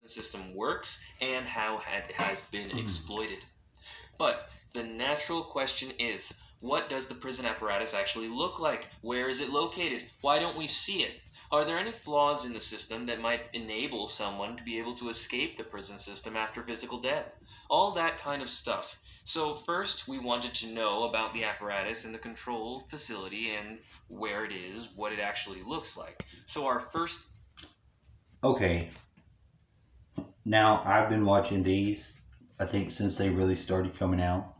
the system works and how it has been exploited. But the natural question is, what does the prison apparatus actually look like? Where is it located? Why don't we see it? Are there any flaws in the system that might enable someone to be able to escape the prison system after physical death? All that kind of stuff. So first, we wanted to know about the apparatus and the control facility and where it is, what it actually looks like. So our first... Okay. Now, I've been watching these, I think, since they really started coming out.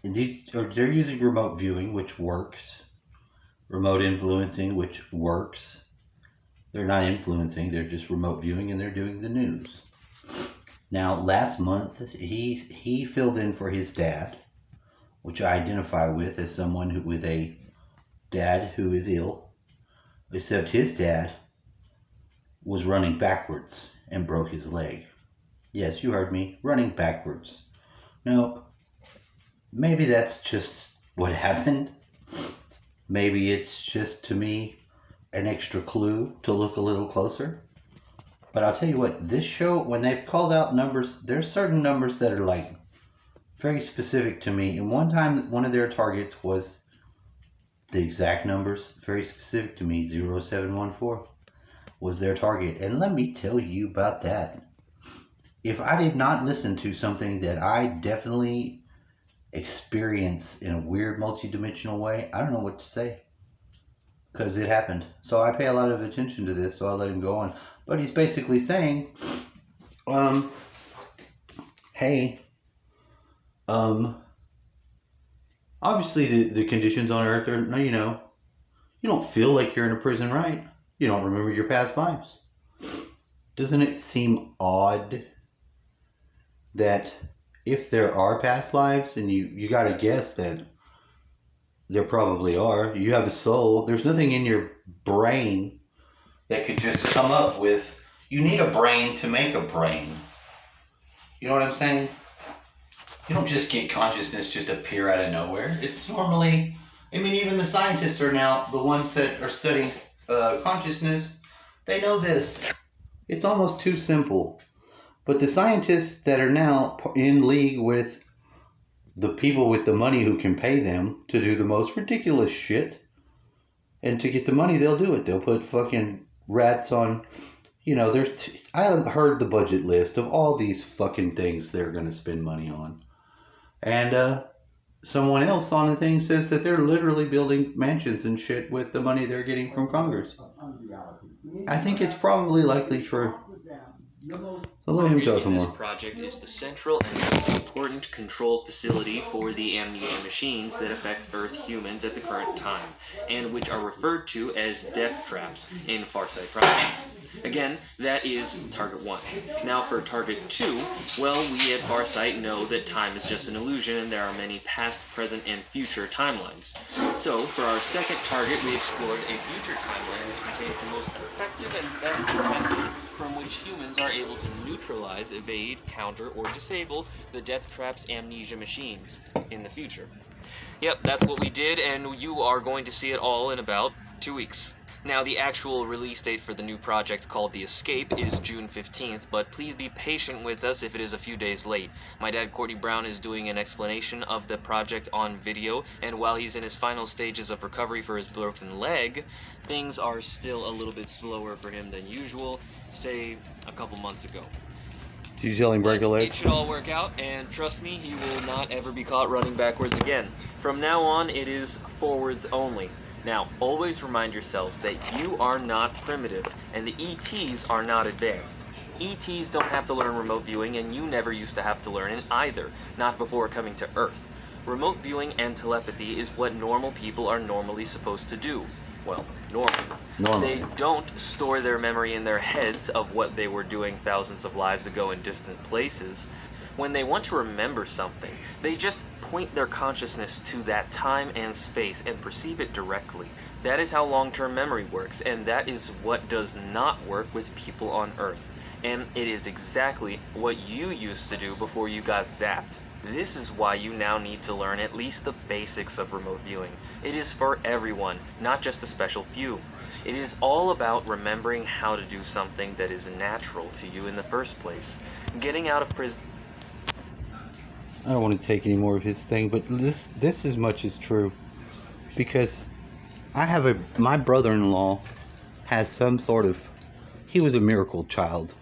And they're using remote viewing, which works. Remote influencing, which works. They're not influencing, they're just remote viewing, and they're doing the news. Now, last month, he filled in for his dad, which I identify with as someone with a dad who is ill, except his dad was running backwards and broke his leg. Yes, you heard me, running backwards. Now, maybe that's just what happened. Maybe it's just, to me, an extra clue to look a little closer. But I'll tell you what, this show, when they've called out numbers, there's certain numbers that are like very specific to me. And one time, one of their targets was the exact numbers, very specific to me, 0714 was their target. And let me tell you about that. If I did not listen to something that I definitely experience in a weird multi-dimensional way, I don't know what to say. Because it happened. So I pay a lot of attention to this, so I'll let him go on. But he's basically saying, hey, obviously the conditions on Earth are, you don't feel like you're in a prison, right? You don't remember your past lives. Doesn't it seem odd that if there are past lives, and you gotta guess that there probably are, you have a soul, there's nothing in your brain that could just come up with, you need a brain to make a brain. You know what I'm saying? You don't just get consciousness just appear out of nowhere. It's normally, even the scientists are now, the ones that are studying consciousness, they know this. It's almost too simple. But the scientists that are now in league with the people with the money who can pay them to do the most ridiculous shit, and to get the money, they'll do it. They'll put fucking rats on, I heard the budget list of all these fucking things they're going to spend money on. And someone else on the thing says that they're literally building mansions and shit with the money they're getting from Congress. I think it's probably likely true. So let him go some This more. project is the central and most important control facility for the amnesia machines that affect Earth humans at the current time, and which are referred to as death traps in Farsight Projects. Again, that is Target 1. Now for Target 2, well, we at Farsight know that time is just an illusion and there are many past, present, and future timelines. So, for our second target, we explored a future timeline which contains the most effective and best method from which humans are able to neutralize, evade, counter, or disable the Death Trap's amnesia machines in the future. Yep, that's what we did, and you are going to see it all in about 2 weeks. Now, the actual release date for the new project called The Escape is June 15th, but please be patient with us if it is a few days late. My dad, Courtney Brown, is doing an explanation of the project on video, and while he's in his final stages of recovery for his broken leg, things are still a little bit slower for him than usual, say a couple months ago. Did you tell him break a leg? It should all work out, and trust me, he will not ever be caught running backwards again. From now on, it is forwards only. Now, always remind yourselves that you are not primitive, and the ETs are not advanced. ETs don't have to learn remote viewing, and you never used to have to learn it either, not before coming to Earth. Remote viewing and telepathy is what normal people are normally supposed to do. Well, normally. They don't store their memory in their heads of what they were doing thousands of lives ago in distant places. When they want to remember something, they just point their consciousness to that time and space and perceive it directly. That is how long-term memory works, and that is what does not work with people on Earth. And it is exactly what you used to do before you got zapped. This is why you now need to learn at least the basics of remote viewing. It is for everyone, not just a special few. It is all about remembering how to do something that is natural to you in the first place. Getting out of prison. I don't want to take any more of his thing, but this as much is true, because my brother-in-law has some sort of, he was a miracle child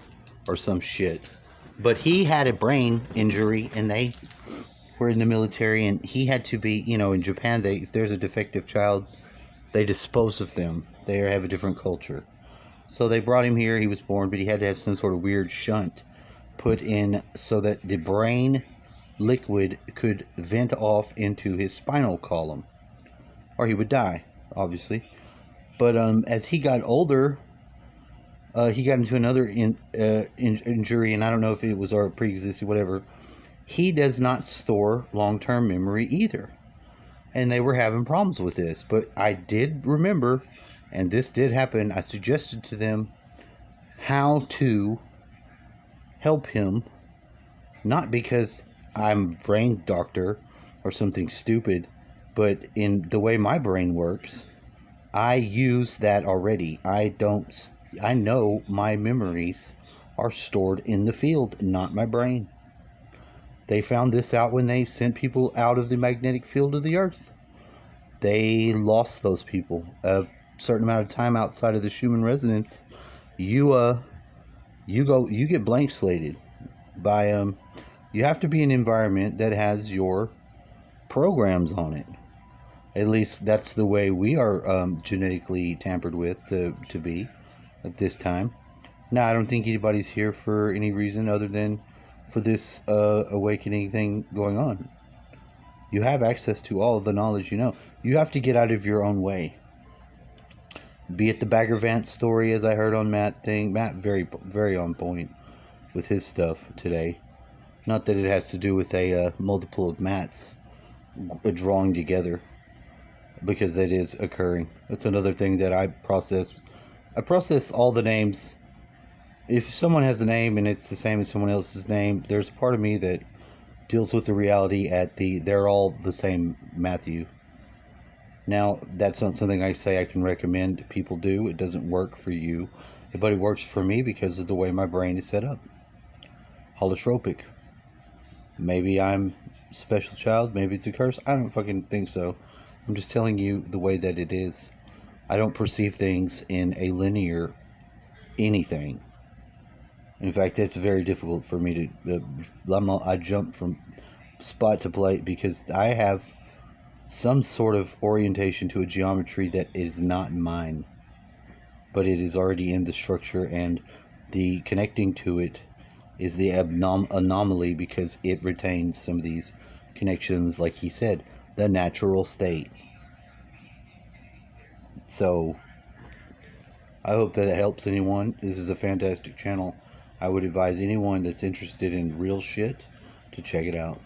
or some shit, but he had a brain injury, and they were in the military, and he had to be, in Japan, if there's a defective child, they dispose of them. They have a different culture. So they brought him here. He was born, but he had to have some sort of weird shunt put in so that the brain liquid could vent off into his spinal column, or he would die, obviously. But as he got older, he got into another injury, and I don't know if it was our pre-existing, whatever. He does not store long-term memory either, and they were having problems with this. But I did remember, and this did happen, I suggested to them how to help him, not because I'm a brain doctor or something stupid, but in the way my brain works, I use that already. I know my memories are stored in the field, not my brain. They found this out when they sent people out of the magnetic field of the earth. They lost those people a certain amount of time outside of the Schumann resonance. You get blank slated by you have to be in an environment that has your programs on it. At least that's the way we are genetically tampered with to be at this time. Now, I don't think anybody's here for any reason other than for this awakening thing going on. You have access to all of the knowledge you know. You have to get out of your own way. Be it the Bagger Vance story, as I heard on Matt thing. Matt very, very on point with his stuff today. Not that it has to do with a multiple of Matt's drawing together, because that is occurring. That's another thing that I process. I process all the names. If someone has a name and it's the same as someone else's name, there's a part of me that deals with the reality they're all the same Matthew. Now, that's not something I say I can recommend people do. It doesn't work for you, but it works for me because of the way my brain is set up. Holotropic. Maybe I'm a special child, maybe it's a curse. I don't fucking think so. I'm just telling you the way that it is. I don't perceive things in a linear anything. In fact, it's very difficult for me to I jump from spot to plate because I have some sort of orientation to a geometry that is not mine, but it is already in the structure, and the connecting to it is the anomaly because it retains some of these connections, like he said, the natural state. So I hope that helps anyone. This is a fantastic channel. I would advise anyone that's interested in real shit to check it out.